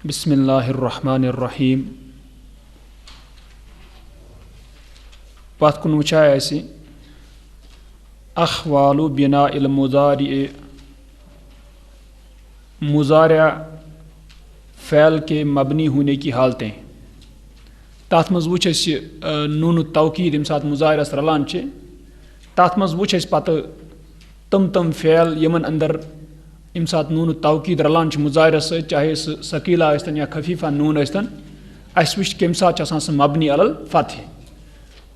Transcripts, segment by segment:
بسم اللہ الرحمن الرحیم پتھ کن وچھا ایسے اخوال بنا المضارع مضارع فعل کے مبنی ہونے کی حالتیں تات مز وچھ اس نون التوکید یم سات مضارعس رلان چھ تات مز وچھ اس پتہ تم فعل یمن اندر یم سات نون التوکید رلان چھ مضارعس سۭتۍ چاہے سہ ثقیلہ ٲسۍتن یا خفیفہ نون ٲسۍتن اس وچھ کمہِ ساتہٕ چھِ آسان سہ مبنی علی الفتح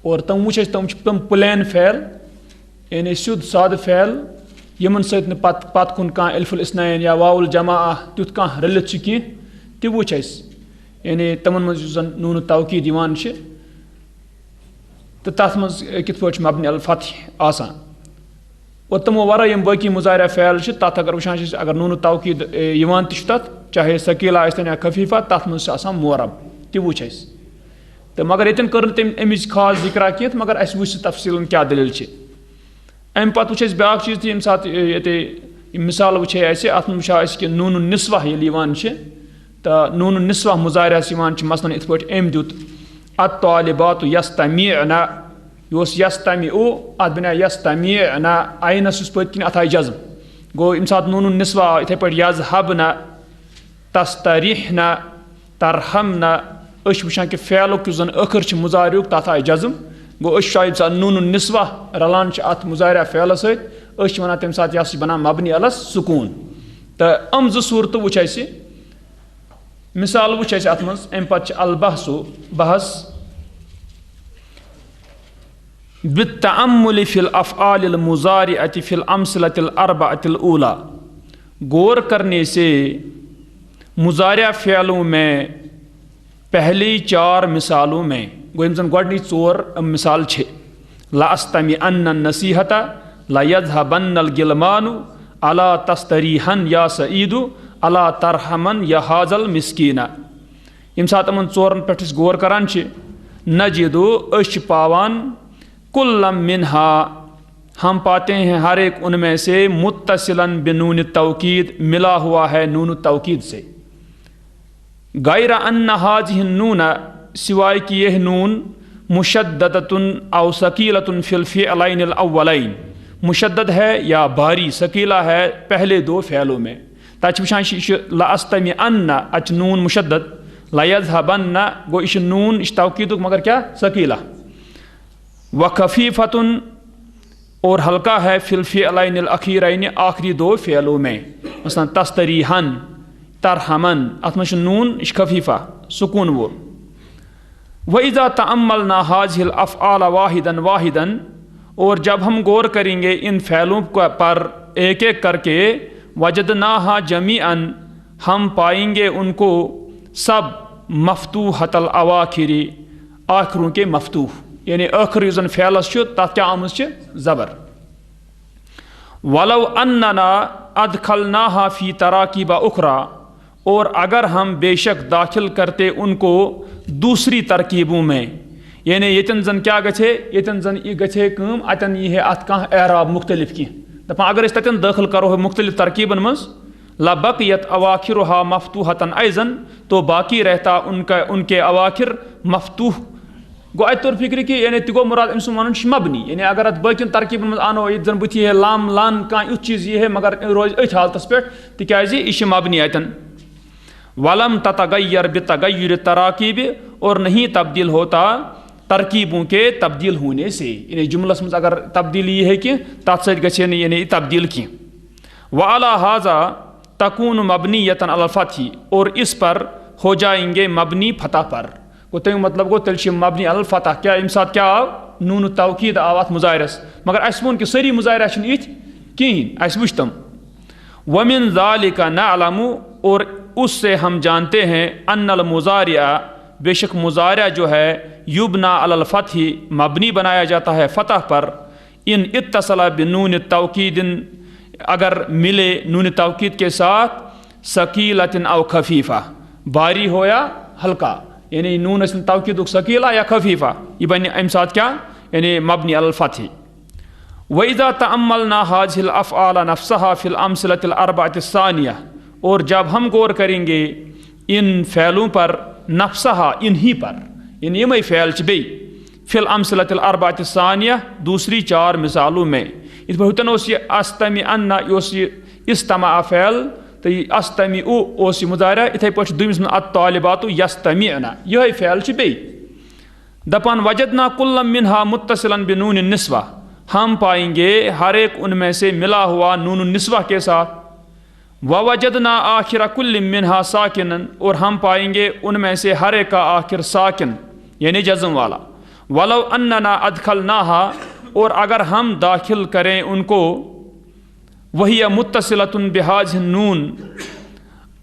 اور تم وچھ اس تم پلین فعل یعنی سیود سادہ فعل یمن سۭتۍ نہٕ پتہٕ کُن کانٛہہ الف الاثنین یا واو الجماعہ تیُتھ کانٛہہ رٔلِتھ چھُ کینٛہہ تہِ وچھ اس یعنی تمن منٛز یُس زن نون التوکید یوان چھِ تہٕ تتھ منٛز کِتھ پٲٹھۍ چھُ مبنی علی الفتح آسان اور تمو ورٲے یم باقی مضارع فعل چھِ تتھ اگر وٕچھان چھِ اگر نون التوکید یوان تہِ چھُ تتھ چاہے ثقیلہ ٲسۍتن یا خفیفہ تتھ منٛز چھُ آسان معرب تہِ وٕچھ اسہِ تہٕ مگر ییٚتٮ۪ن کٔر نہٕ تٔمۍ امِچ خاص ذکرا کینٛہہ تہٕ مگر اسہِ وٕچھ سُہ تفصیٖلن کیٛاہ دٔلیٖل چھِ امہِ پتہٕ وٕچھ اسہِ بیٛاکھ چیٖز تہِ ییٚمہِ ساتہٕ ییٚتہِ مثال وٕچھے اسہِ اتھ منٛز وٕچھاو اسہِ کہِ نون النسوہ ییٚلہِ یِوان چھِ تہٕ نون النسوہ مضارعس یِوان چھِ مثلاً یِتھ پٲٹھۍ أمۍ دیُت الطالبات یستمیعن یہ اوس یستمعُ اتھ بنیٛاے یستمیعن آینس یُس پٔتۍ کِنۍ اتھ آیہِ جزم گوٚو ییٚمہِ ساتہٕ نون النسوہ آو یِتھے پٲٹھۍ یذہبن تستریحن ترحمن أسۍ چھِ وٕچھان کہِ فعلُک یُس زن ٲخر چھُ مضارعُک تتھ آیہِ جزم گوٚو أسۍ چھِ ییٚمہِ ساتہٕ نون النسوہ رلان چھِ اتھ مضارع فعلس سۭتۍ أسۍ چھِ ونان تمہِ ساتہٕ یہِ ہسا چھِ بنان مبنی علی السکوٗن تہٕ یِم زٕ صوٗرتہٕ وٕچھ اسہِ مثال وٕچھ اسہِ اتھ منٛز امہِ پتہٕ چھِ البحثُ بحث بالتأمل في الافعال المضارعة في الامثلة الاربعة الاولى غور کرنے سے مضارع فعلوں میں پہلی چار مثالوں میں گوٚو یِم زن گۄڈنِچ ژور مثال چھِ لأستمعن النصیحة لیذهبن الغلمان الا تستریحن یا سعید الا ترحمن یا حاذا المسکین ییٚمہِ ساتہٕ یِمن ژورن پٮ۪ٹھ أسۍ غور کران چھِ نجدو أسۍ چھِ پاوان کلم منہا ہم پاتے ہیں ہر ایک ان میں سے متصلاً بنون التوکید ملا ہوا ہے نون التوکید سے غیر ان هذه النون سوائے کہ یہ نون مشددۃ او ثقیلۃ فی الفعلین الاولین مشدد ہے یا بھاری ثقیلہ ہے پہلے دو فعلوں میں تاچ وچھان چھِ لأستمعن اچ نون مشدد لیذهبن گو یہ نون یہ توکیدک مگر کیا ثقیلہ وخفیفۃ اور ہلکا ہے فی الفعلین الاخیرین آخری دو فعلوں میں مثلا تستریحن ترحمن اتھ منٛز چھُ نون یہ خفیفہ سکون وول وَإِذَا تَأَمَّلْنَا هَذِهِ الْأَفْعَالَ وَاحِدًا وَاحِدًا اور جب ہم غور کریں گے ان فعلوں پر ایک ایک کر کے وَجَدْنَاهَا جَمِيعًا ہم پائیں گے ان کو سب مفتوحۃ الأواخر آخروں کے مفتوح یعنی آخر یُس زن فعلس چھُ تتھ کیٛاہ آمٕژ چھِ زبر وَلَوْ أَنَّنَا أَدْخَلْنَاهَا فِي تَرَاكِيبَ أُخْرَى اور اگر ہم بے شک داخل کرتے ان کو دوسری ترکیبوں میں یعنی ییٚتٮ۪ن زن کیٛاہ گژھے ییٚتٮ۪ن زن یہِ گژھے کٲم اتٮ۪ن یی ہے اتھ کانٛہہ اعراب مختلف کینٛہہ دپان اگر أسۍ تتٮ۪ن دٲخل کرو مختلف ترکیبن منٛز لبقیت اواخرها مفتوحۃ ایضا تو باقی رہتا ان کے اواخر مفتوح گو اتہ طور فکر کہ یعنی تہِ گوٚو مراد أمۍ سُنٛد ونُن چھُ مبنی یعنی اگر اتھ باقین ترکیبن منٛز انو ییٚتہِ زن بٕتھِ یی ہے لام لان کانٛہہ یُتھ چیٖز یی ہے مگر روزِ أتھۍ حالتس پٮ۪ٹھ تِکیٛازِ یہِ چھِ مبنی اتٮ۪ن ولم تتغیر بتغیر التراکیب اور نہیں تبدیل ہوتا ترکیبوں کے تبدیل ہونے سے یعنی جملس منٛز اگر تبدیلی ہے کہ تتھ سۭتۍ گژھِ نہٕ یعنی تبدیل کینٛہہ وعلی ھذا تکون مبنیۃ علی الفتح اور اس پر ہو جائیں گے مبنی فتح پر گوٚو تمیُک مطلب گوٚو تیٚلہِ چھِ مبنی علی الفتح کیٛاہ ییٚمہِ ساتہٕ کیٛاہ آو نون التوکید آو اتھ مضارعس مگر اسہِ ووٚن کہِ سٲری مضارع چھِنہٕ یِتھۍ کِہیٖنۍ اسہِ وٕچھ تِم ومن ذلک نعلم اور اس سے ہم جانتے ہیں ان المضارع بے شک مضارع جو ہے یبنا علی الفتح مبنی بنایا جاتا ہے فتح پر ان اتصل بنون التوکید اگر ملے نون توکید کے ساتھ ثقیلۃ او خفیفہ بھاری ہو یا ہلکا یعنی نون ٲسِن توکیدُک ثقیلہ یا خفیفہ یہ بنہِ امہِ ساتہٕ کیٛاہ یعنی مبنی علی الفتح وَإِذَا تَأَمَّلْنَا هَذِهِ الْأَفْعَالَ نَفْسَهَا فِي الْأَمْثِلَةِ الْأَرْبَعَةِ الثَّانِيَةِ اور جب ہم غور کریں گے ان فعلوں پر نفسہا انہی پر یعنی یمے فعل چھ بی فی الامثلۃ الاربعۃ الثانیہ دوسری 4 مثالوں میں اس پہ اس یہ استمعن یہ استمع فعل تو یہ استمع اس مضارع اتھے پہ دویمس میں الطالبات یستمعن یہ فعل چھ بی دپان وجدنا کل منہا متصلا بنون النسوہ ہم پائیں گے ہر ایک ان میں سے ملا ہوا نون النسوہ کے ساتھ ووجدنا آخر کل منہا ساکنا اور ہم پائیں گے ان میں سے ہر ایک کا آخر ساکن یعنی جزم والا ولو اننا ادخلناہا اور اگر ہم داخل کریں ان کو وہی متصلۃ بہذہ النون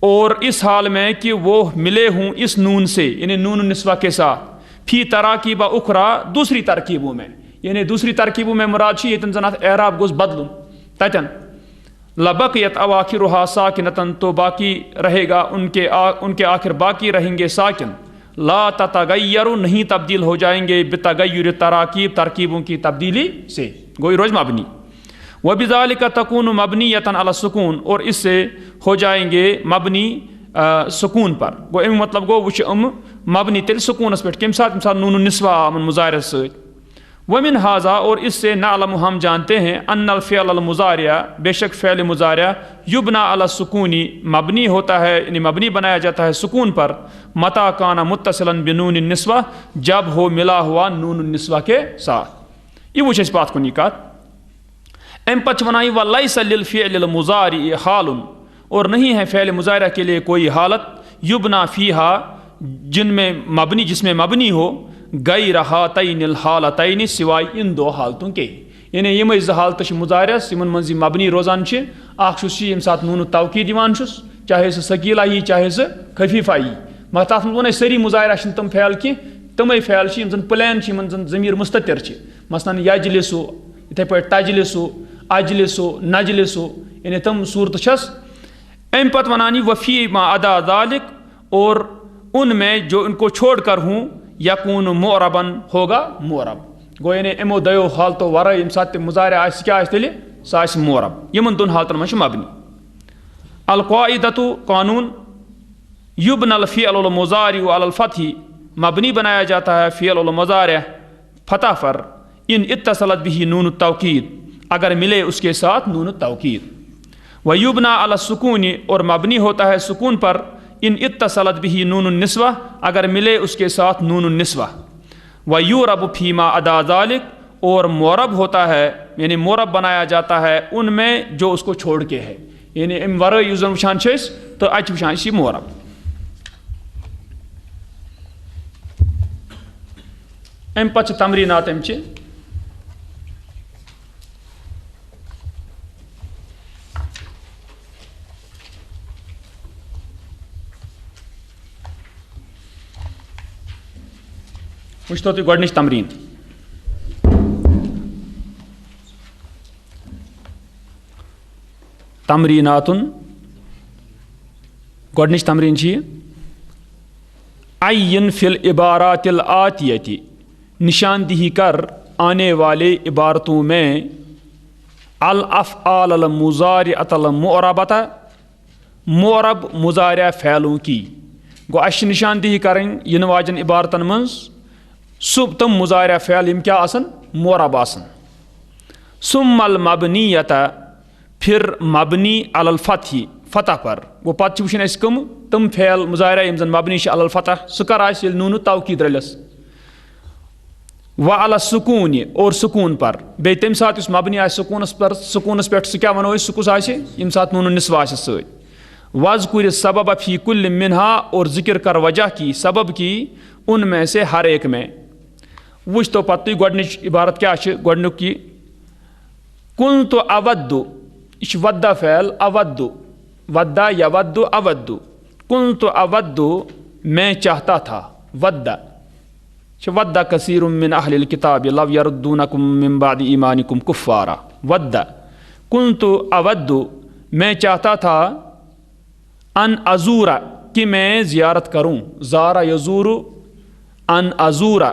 اور اس حال میں کہ وہ ملے ہوں اس نون سے یعنی نون النسوہ کے ساتھ فی تراکیب اخرى دوسری ترکیبوں میں یعنی دوسری ترکیبوں میں مراد یہ زن اعراب گوس بدلن تتن لبقیت اواخرها ساکنتن تو باقی رہے گا ان کے آخر باقی رہیں گے ساکن لا تتغیر نہیں تبدیل ہو جائیں گے بتغیر تراکیب ترکیبوں کی تبدیلی سے گوئی روز مبنی وبذالک تکون مبنیۃ علی السکون اور اس سے ہو جائیں گے مبنی سکون پر گو ام مطلب گو وچ مبنی تیل سکونس پہ کم ساتھ نون النسوہ آمن مضارع ست ومن هذا اور اس سے نعلم ہم جانتے ہیں ان الفعل المضارع بے شک فعل مضارع یبنا علی السکون مبنی ہوتا ہے یعنی مبنی بنایا جاتا ہے سکون پر متا کان متصلا بنون النسوہ جب ہو ملا ہوا نون النسوہ کے ساتھ یہ وچ اس بات کو نکات ام پچ ونائی ولیس للفعل المضارع حال اور نہیں ہے فعل مضارع کے لیے کوئی حالت یبنا فیہا جس میں مبنی ہو غیر ہاتین الحالتین سوائے ان 2 حالتوں کے یعنی یم حالت مضارعس یمن مز مبنی روزان اخ یم سات نون توکید یوان چاہے سہ ثقیلہ ہی چاہے سہ خفیفہ ہی مگر تر ون سری مضارع تم فعل کی تمے فعل یم زن پلین یمن زن ضمیر مستتر مثلاً یجلسو اتھے پہ تجلسو اجلسو نجلسو یعنی تم صورت چھس ام پتہ ونانی وفی ما ادا ذالک اور ان میں جو ان کو چھوڑ کر ہوں یکون معربن ہوگا معرب گو یعنی امو دیو حالتو ورائے یم سات مضارع آس کیا آس تیلے سا آس معرب یمن 2 حالتن من مبنی القاعدۃ قانون یبنى الفعل المضارع علی الفتح مبنی بنایا جاتا ہے فعل المضارع فتح پر ان اتصلت به نون التوکید اگر ملے اس کے ساتھ نون التوکید ویبنى علی السکون اور مبنی ہوتا ہے سکون پر ان اتصلت به نون النسوہ اگر ملے اس کے ساتھ نون النسوہ ویورب فیما ادا ذالک اور معرب ہوتا ہے یعنی معرب بنایا جاتا ہے ان میں جو اس کو چھوڑ کے ہے یعنی ام ورائے یُس زن وچھان چھس تو اچ وچھان اسی معرب ام پچ تمرینات ام چھ وچھتو تھی گۄڈنِچ تمرین تمریناتن گۄڈنِچ تمرین چھ عین فی العبارات الآتیتی نشاندہی کر آنے والے عبارتوں میں الافعال المضارعۃ المعربۃ معرب مضارع فعلوں کی گو اش نشاندہی کریں ین واجن عبارتن منز سب تم مضارع فعل یم کیا آسن معرب آسن ثم المبنیۃ پھر مبنی علی الفتح فتح پر گو پتہ وچھن اس کم تم فعل مضارع یم زن مبنی علی الفتح سہ کر آس یل نون توکید رلس وعلی السکون اور سکون پر بے تم سات اس مبنی آس سکونس پر سکونس پہ سہ کیا ونو اس سکوس آس یم سات نون النسوہ آس ست واذکر السبب فی کل منہا اور ذکر کر وجہ کی سبب کی ان میں سے ہر ایک میں وچ تو پتہ گۄڈنِچ عبارت کیا گۄڈنیُک کی کنت اود یہ ودہ فعل اود ودہ یا ود اود کنت اود میں چاہتا تھا ودہ ودہ کثیر من اہل الکتاب لو یردونکم من بعد ایمانکم کفارا ودہ کنت اود میں چاہتا تھا ان ازورا کہ میں زیارت کروں زارا یزور ان ازورا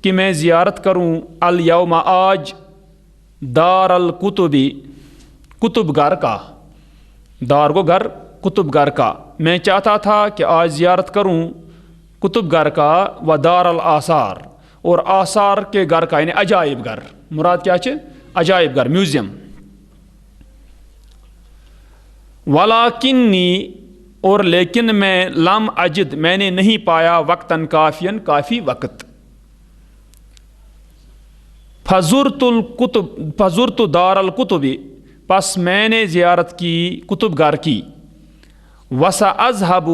کہ میں زیارت کروں الیوم آج دار الکتبی کتب گھر کا دار کو گھر کتب گھر کا، میں چاہتا تھا کہ آج زیارت کروں کتب گھر کا، و دار الاثار، اور آثار کے گھر کا، یعنی عجائب گھر، مراد کیا ہے؟ عجائب گھر، میوزیم. ولاکنی، اور لیکن میں، لم اجد، میں نے نہیں پایا، وقتاً کافیاً، کافی وقت. فزرت دار الکتب، پس میں نے زیارت کی کتب گھر کی. وساذهب،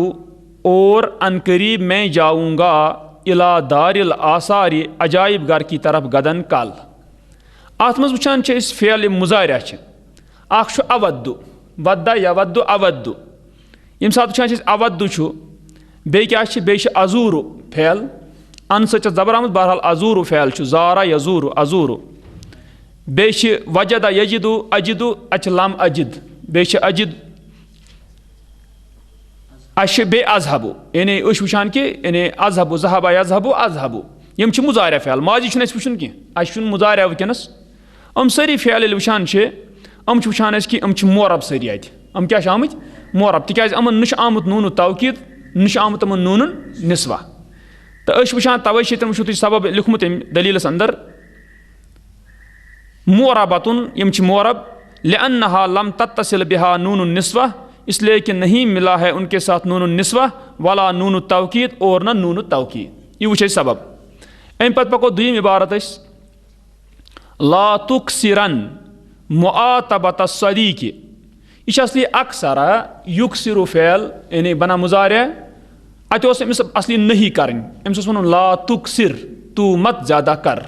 اور ان قریب میں جاؤں گا، الی دار الاثار، عجائب گھر کی طرف، غدن، کل. اتھ منٛز وٕچھان چھِ أسۍ فعل مضارع چھِ، اکھ چھُ اود، ودا یود اود. ییٚمہِ ساتہٕ وٕچھان چھِ أسۍ اود چھُ، بیٚیہِ کیاہ چھِ، بیٚیہِ چھِ ازوٗر فعل، ان سۭتۍ چھِ زبر آمٕژ، بہرحال ازوٗر فعل چھُ، زارا یزوٗر، ازوٗر. بیٚیہِ چھِ وجدا یجدو، اجدو، اَتہِ چھِ لم اجد. بیٚیہِ چھِ اجد، اَسہِ چھِ بیٚیہِ اذہبو، یعنی أسۍ چھِ وٕچھان کہِ یعنی اذہبو، ذہبا یذہبو، اذہبو، یِم چھِ مضارع فعل. ماضی چھُنہٕ اَسہِ وٕچھُن کینٛہہ، اَسہِ چھُنہٕ مضارع وٕنکیٚنس. یِم سٲری فعل ییٚلہِ وٕچھان چھِ، یِم چھِ وٕچھان أسۍ کہِ یِم چھِ مورب سٲری اَتہِ. یِم کیاہ چھِ آمٕتۍ؟ مورب، تِکیازِ یِمن نہ چھُ آمُت نوٗنُ توکیٖد، نہ چھُ آمُت یِمن نوٗنُن نسوہ. تہٕ أسۍ چھِ وٕچھان، تَوَے چھِ ییٚتٮ۪ن وٕچھِو تُہۍ سبب لیوٗکھمُت أمۍ دٔلیٖلَس اندر، موربتن، یِم چھِ مورب، لأنہا لم تتصل بہا نون النسوہ، اس لیے کہ نہیں ملا ہے ان کے ساتھ نون النسوہ، ولا نون التوکید، اور نہ نون التوکید. یہ وٕچھ أسۍ سبب. امہِ پتہٕ پکو دوٚیِم عبارت أسۍ، لا تُکثرن معاتبۃ الصدیق. یہ چھِ اصلی اکثرا یُکثرو فعل، یعنی بنا مضارع. اتہِ اوس أمِس اصلی نہیں کرٕنۍ، أمِس اوس وَنُن لا تُکثر، تو مت زیادہ کر.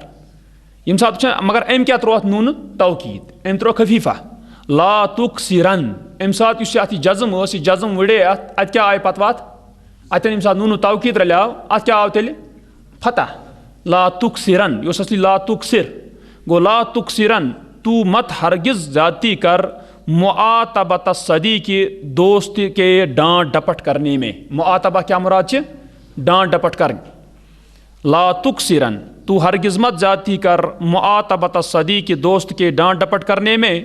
ییٚمہِ ساتہٕ وٕچھان، مگر أمۍ کیاہ ترٛوو اَتھ نوٗنہٕ توکیٖد، أمۍ ترٛوو خفیٖفہ، لا تُکثرن. اَمہِ ساتہٕ یُس اَتھ یہِ جزم ٲس، یہِ جزم وٕڑے اَتھ، اَتہِ کیاہ آیہِ پتہٕ وَتھ؟ اَتٮ۪ن ییٚمہِ ساتہٕ نوٗنہٕ توکیٖد رلیو، اَتھ کیاہ آو تیٚلہِ؟ فتح. لا تُکثرن، یہِ اوس اصلی لا تُکثر. گوٚو لا تُکثرن، تو مت ہرگز زیادتی کر، معاتبۃ الصدیق، دوست کے ڈانٹ ڈپٹ کرنے میں. معاتبہ کیا مراد چھِ؟ ڈانٹ ڈپٹ کریں. لا تُکثرن، تو ہرگز مت زیادتی کر، معاتبۃ الصدیق، دوست کے ڈانٹ ڈپٹ کرنے میں.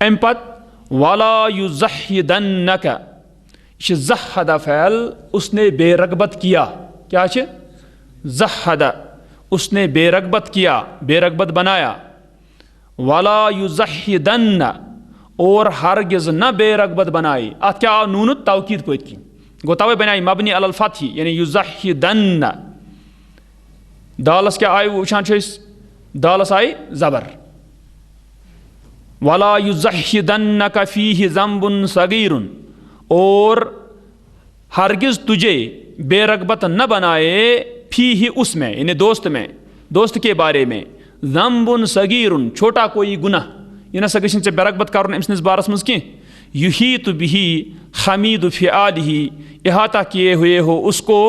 امہِ پتہٕ ولا یزہدنک، یہ چھِ زہد فعل، اس نے بے رغبت کیا. کیا چھِ؟ زہد، اس نے بے رغبت کیا، بے رغبت بنایا. ولا یزہدن، اور ہرگز نہ بے رغبت بنائی. اتھ کیا آو؟ نون توکید پٔتۍ کِنۍ. گوٚو تَوَے بناے مبنی علی الفتح، یعنی یزہدن. دالس کیا آیہِ وٕچھان چھِ أسۍ؟ دالس آیہِ زبر. ولا یزہدنک فیہ ذنب صغیر، اور ہرگز تجھے بے رغبت نہ بنائے، فیہ، اس میں، یعنی دوست میں، دوست کے بارے میں، ذنب صغیر، چھوٹا کوئی گناہ. یہ نسا گژھِ نہٕ ژےٚ بے رغبت کرُن أمۍ سٕنٛدِس بارس منٛز کینٛہہ. یحیط بہ حمید فعالہ، احاطہ کیے ہوئے ہو اس کو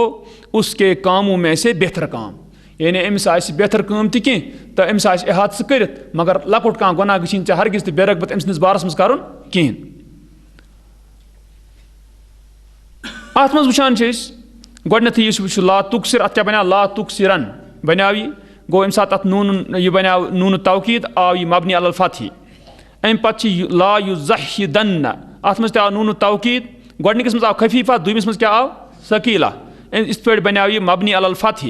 اس کے کاموں میں سے بہتر کام. یعنی أمِس آسہِ بہتر کٲم تہِ کینٛہہ، تہٕ أمِس آسہِ احاطہٕ سُہ کٔرِتھ، مگر لۄکُٹ کانٛہہ گۄناہ گژھِ نہٕ ژےٚ ہرگز تہِ بے رغبت أمۍ سٕنٛدِس بارس منٛز کرُن کِہیٖنۍ. اتھ منٛز وٕچھان چھِ أسۍ گۄڈنیتھٕے یُس وٕچھو لا تُکثر، اتھ کیاہ بنیو؟ لا تُکثرن بنیو یہِ. گوٚو ییٚمہِ ساتہٕ اتھ نوٗن یہِ بنیو نوٗنہٕ توکیٖد، آو یہِ مبنی علی الفتح. امہِ پتہٕ چھِ لا یزہدن، اتھ منٛز تہِ آو نوٗنہٕ توکیٖد. گۄڈنِکِس منٛز آو خفیٖفہ، دوٚیمِس منٛز کیاہ آو؟ ثقیٖلہ. یِتھ پٲٹھۍ بنیو یہِ مبنی علی الفتح.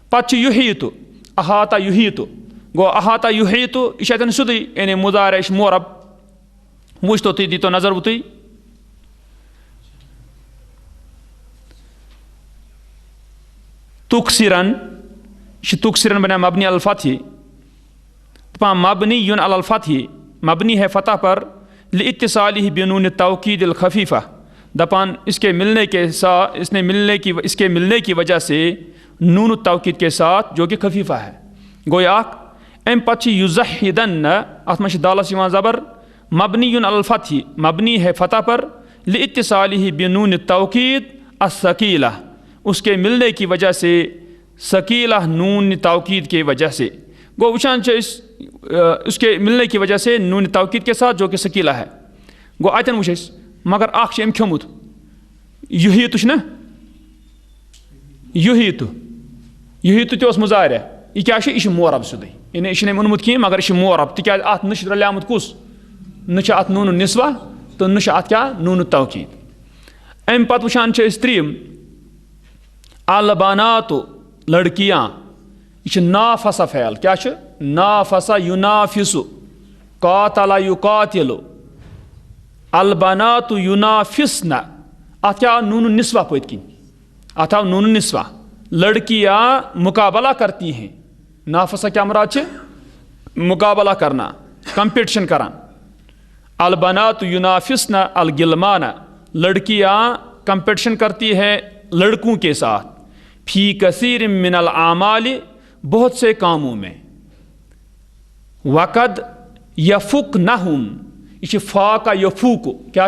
پتہٕ چھِ یحیط، احاطہ یحیط. گوٚو احاطہ یحیط، یہِ چھِ اتٮ۪ن سیوٚدُے، یعنی مضارع، یہِ چھِ مورب. وٕچھتو تُہۍ، دیٖتو نظر وٕ تُہۍ. تُکثرن، یہ چھِ تُکثرن بنایا مبنی علی الفتح. دپان مبنی یُن علی الفتح، مبنی ہے فتح پر، لاتصالہ بنون توکید الخفیفہ. دپان اس کے ملنے کے ساتھ، اس کے ملنے کی وجہ سے نون التوکید کے ساتھ، جو کہ خفیفہ ہے. گویا اکھ. امہِ پتہٕ چھِ یزہدن، اتھ منٛز چھِ دالس یِوان زبر. مبنی یُن علی الفتح، مبنی ہے فتح پر، لاتصالہ بنون توکید الثقیلہ، اس کے ملنے کی وجہ سے، ثقیلہ نون توکید کی وجہ سے. گو وٕچھان چھِ أسۍ اس کے ملنے کی وجہ سے نون توکید کے ساتھ، جو کہ ثقیلہ ہے. گو اتٮ۪ن وٕچھ أسۍ، مگر اکھ چھِ أمۍ کھیوٚمُت، یحیط چھُنہ، یحیط تہِ اوس مضارع. یہِ کیاہ چھُ؟ یہِ چھُ مورب سیوٚدُے، یعنی یہِ چھُنہٕ أمۍ اوٚنمُت کِہیٖنۍ، مگر یہِ چھُ مورب. تِکیازِ اتھ نہ چھُ رلیومُت کُس؟ نہ چھُ اتھ نوٗنہٕ نسوہ، تو نہ ات کیا نون توکید ام پتہ وچھان تریم البنات لڑکیاں یہ نافسا فعل کیا نافسا ینافس قاتل یقاتل البنات ینافسن ات کیا نون نسوہ پت کن ات آو نون نسوہ لڑکیاں مقابلہ کرتی ہیں نافسا کیا مراد مقابلہ کرنا کمپٹیشن کران البنات ینافسن الغلمان لڑکیاں کمپٹیشن کرتی ہے لڑکوں کے ساتھ فی کثیر من الاعمال بہت سے کاموں میں وقد یفقنہم یہ فاقہ یفوق کیا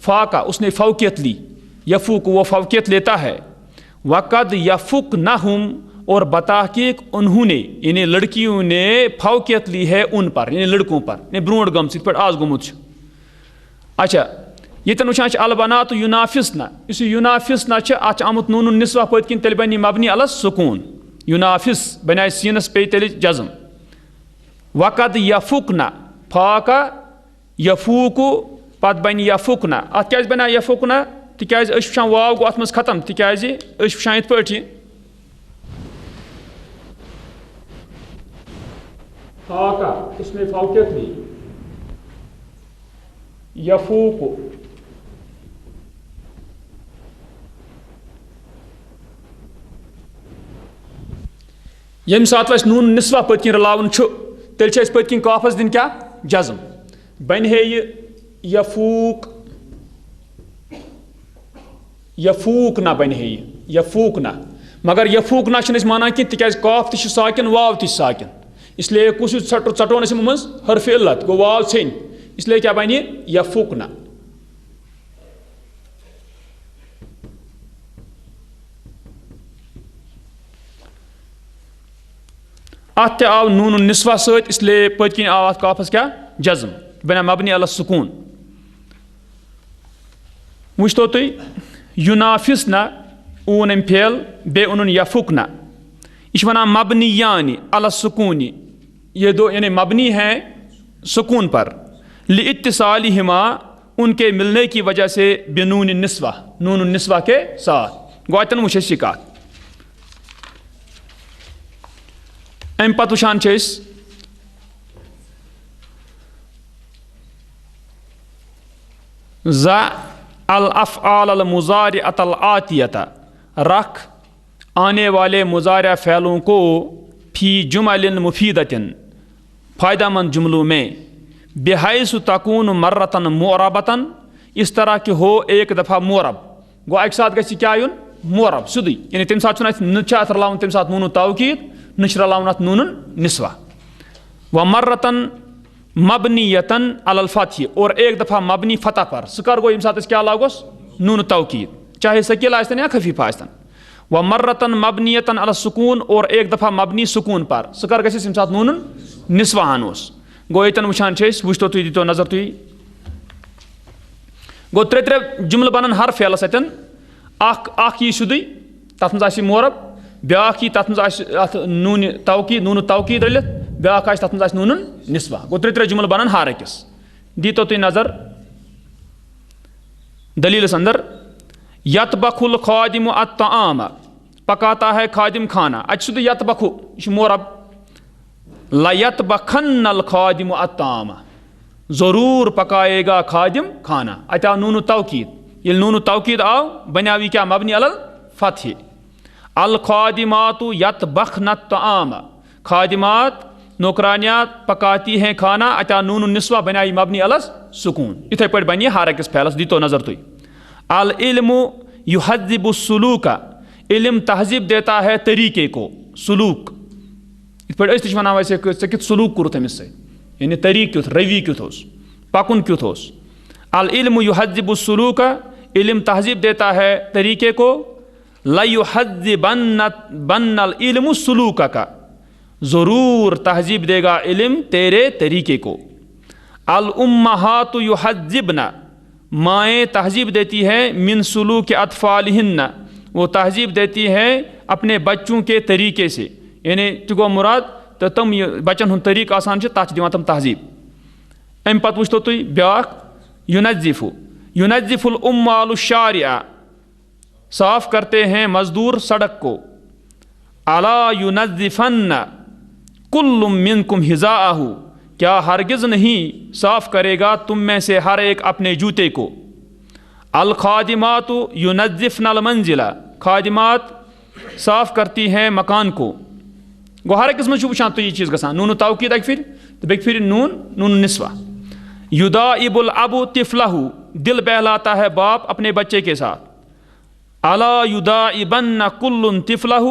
فاقہ اس نے فوقیت لی یفوق وہ فوقیت لیتا ہے وقد یفقنہم اور بتحقیق انہوں نے یعنی لڑکیوں نے فوقیت لی ہے ان پر یعنی لڑکوں پر یعنی برونٹ گم ست پہ آز گومت اچھا یتن وچان البنات ینافسن اس ینافسن ات آمت نون نسوہ پت کن تیل بنی مبنی علی السکون ینافس بنائے سینس پی تیل جزم وقد یفقن فاقہ یفوق پت بن یفقن ات کیا بنا یفقن تکیاز اس وچان واو گو ات مز ختم تکیاز اس وچان یت پٲٹھۍ فاقہ اس نے فوقیت لی یفوق یم سات نون نسوہ پت کن رلاون تیل پت کن کافس دن کیا جزم بن ہے یہ یفوق یفوق نہ بن ہے یہ یفوق نہ مگر یفوق نہ چھ مانا کن تکیاز کاف تہ ساکن واو تہ ساکن اس لیے کس ٹٹون اس مز حرف علت گو واو ژھیٚن اس لیے کیا بن یفوق نہ ات آو نون نسوہ ست اس لیے پت کن آو ات کافس کیا جزم بنا مبنی علی السکون وچتو تھی ینافسن اون ام پھیل بے اونن یفقن یہ ونان مبنی یعنی علی السکون یہ دو یعنی مبنی ہیں سکون پر لاتصالہما ان کے ملنے کی وجہ سے بنون النسوہ نون النسوہ کے ساتھ گوتن وچ شکات ام پتہ وچان ضع الافعال المضارعۃ الآتیۃ رکھ آنے والے مضارع فعلوں کو فی جمل مفیدۃ فائدہ مند جملوں میں بحیث تکون مرۃ معربۃ اس طرح کہ ہو ایک دفعہ معرب گو اکہ ساتھ گژھِ کیا یُن معرب سیودُے یعنی تمہِ ساتہٕ چھُنہٕ اَتھ نہ چھِ اَتھ رلاوُن تمہِ ساتہٕ نوٗنُ توکیٖد نہ چھِ رلاوُن اَتھ نوٗنُن نسوہ و مرتن مبنیتن علی الفتح اور ایک دفعہ مبنی فتح پر سُہ کر گوٚو ییٚمہِ ساتہٕ أسۍ کیٛاہ لاگوس نوٗنُ توکیٖد چاہے ثقیل ٲسۍتن یا خفیف ٲسۍتن و مرتن مبنیتن علی السکون اور ایک دفعہ مبنی سکون پر سُہ کر گژھِ اَسہِ ییٚمہِ ساتہٕ نوٗنُن نسوہ اوس گوٚو ییٚتٮ۪ن وٕچھان چھِ أسۍ وٕچھتو تُہۍ دِیٖتو نظر تُہۍ گوٚو ترٛےٚ جملہٕ بنن ہر فعلس اَتٮ۪ن اکھ یی سیودُے تتھ منٛز آسہِ معرب بیٛاکھ یی تتھ منٛز آسہِ اتھ نوٗنہِ توکیٖد رٔلِتھ بیٛاکھ آسہِ تتھ منٛز آسہِ نوٗنُن نسوہ گوٚو ترٛےٚ جملہٕ بنن ہر أکِس دیٖتو تُہۍ نظر دلیٖلس اندر یطبخ الخادم الطعام پکاتا ہے خادم کھانا اتہِ چھُ سیودُے یطبخ یہِ چھُ معرب لیطبخن الخادم الطعام ضرور پکائے گا خادم کھانا اتہِ آو نوٗنُ توکیٖد ییٚلہِ نوٗنُ توکیٖد آو بنیٛاو یہِ کیٛاہ مبنی علی الفتح الخادمات یطبخن الطعام خادمات نوکرانیات پکاتی ہیں کھانا اتہِ آو نوٗنُ نسوہ بنیٛاو یہِ مبنی علی السکون یِتھے پٲٹھۍ بنہِ یہِ ہر أکِس فعلس دیٖتو نظر تُہۍ العلم یہذب السلوک علم تہذیب دیتا ہے طریقے کو سلوک یِتھ پٲٹھۍ أسۍ تہِ چھِ وَنان ویسے ژےٚ کیُتھ سلوٗک کوٚرُتھ أمِس سۭتۍ یعنی طریٖقہٕ کیُتھ روی کیُتھ اوس پکُن کیُتھ اوس العلم یہذب السلوک علم تہذیب دیتا ہے طریقے کو لیحذبن العلم سلوکک ضرور تہذیب دے گا علم تیرے طریقے کو الامہات یحذبن مائیں تہذیب دیتی ہے من سلوک اطفالہن وہ تہذیب دیتی ہے اپنے بچوں کے طریقے سے یعنی تہِ گوٚو مراد تہٕ تِم یہِ بچن ہُنٛد طریٖقہٕ آسان چھِ تتھ چھِ دِوان تِم تہذیب امہِ پتہٕ وٕچھتو تُہۍ بیٛاکھ ینظف العمال الشارع، صاف کرتے ہیں مزدور سڑک کو. الا ینظفن کل منکم حذاءہ، کیا ہرگز نہیں صاف کرے گا تم میں سے ہر ایک اپنے جوتے کو. الخادمات ینظفن المنزل، خادمات صاف کرتی ہیں مکان کو. گو ہر ایک قسم وچان تو یہ چیز گژھان. نون توکید اکہ پھر تو بیک پھر نون نسوہ. یداعب الاب طفلہ، دل بہلاتا ہے باپ اپنے بچے کے ساتھ. الا یداعبن کل طفلہ،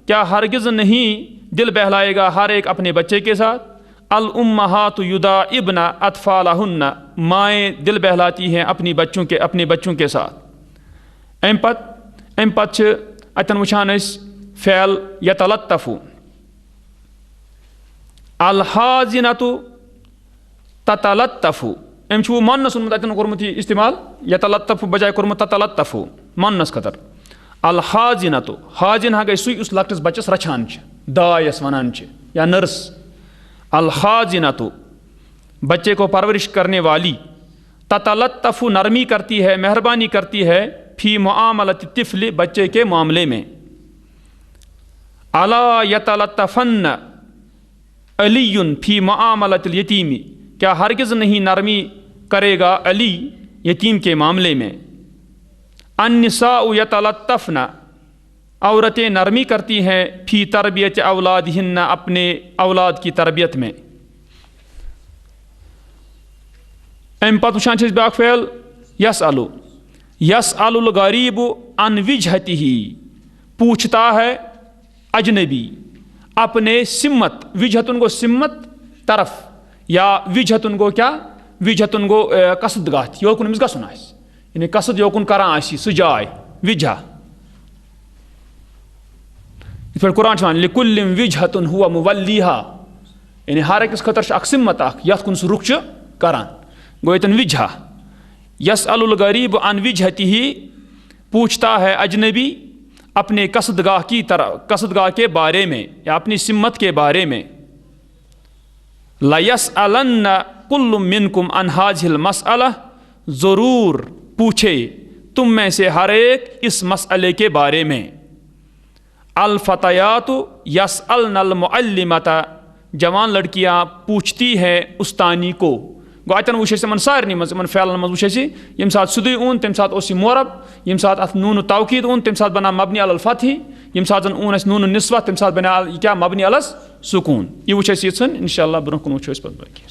کیا ہرگز نہیں دل بہلائے گا ہر ایک اپنے بچے کے ساتھ. الامہات یداعبن اطفالہن، مائیں دل بہلاتی ہیں اپنے بچوں کے ساتھ. ام پت اتن وچان اس فعل یتلطف. الحازنۃ تتلطف، ام چھو مونس اونمت اتن کورمت یہ استعمال، یتلطف بجائے کورمت تتلطف مونس خطر. الحازنۃ، حاضن ہا گئی سوی اس لکٹس بچس رچھان چھ، دایس ونان چھ یا نرس. الحازنۃ، بچے کو پرورش کرنے والی. تتلطف، نرمی کرتی ہے، مہربانی کرتی ہے. فی معاملۃ الطفل، بچے کے معاملے میں. الا یتلطفن علی فی معاملۃ الیتیم، کیا ہرگز نہیں نرمی کرے گا علی یتیم کے معاملے میں. النساء یتلطفن، عورتیں نرمی کرتی ہیں. فی تربیت اولادہن، اپنے اولاد کی تربیت میں. ام پتہ وچھان چھِ بیاکھ فعل یسألو. یسأل الغریب عن وجہتہ، پوچھتا ہے اجنبی اپنے سمت. وجہتن گو سمت طرف، یا وجہتن گو کیا، وجہتن گو قصد گاہ یوکن امس گژھُن آسہِ، یعنی قصد یوکن کران آسہِ سُہ جاے وجہ. یِتھ پٲٹھۍ قرآن چھُ وَنان لِکُلٍ وِجہَةٌ هُوَ مُوَلِّیہا، یعنی ہر أکِس خٲطرٕ چھِ اکھ سمت اکھ یتھ کُن سُہ رُخ چھُ کران. گوٚو ییٚتٮ۪ن وجہ. یسأل الغریب عن وجہتہ، پوچھتا ہے اجنبی اپنے قصد گاہ کے بارے میں یا اپنی سمت کے بارے میں. لَيَسْأَلَنَّ كُلُّ مِنْكُمْ عَنْ هَذِهِ الْمَسْأَلَةِ، ضرور پوچھے تم میں سے ہر ایک اس مسئلے کے بارے میں. الفتیات یسألن المعلمۃ، جوان لڑکیاں پوچھتی ہیں استانی کو. گو اتن وچھ اس من سارنی مز من فعلن مز وچھ اس یم سات سدی اون تم سات اوس مورب، یم سات ات نون توکید اون تم سات بنا مبنی علی الفتح، یم سات اون اس نون النسوہ تم سات بنا کیا مبنی علی السکون. یہ وچھ اس انشاءاللہ برونہ کن وچھ اس پتہ باقی.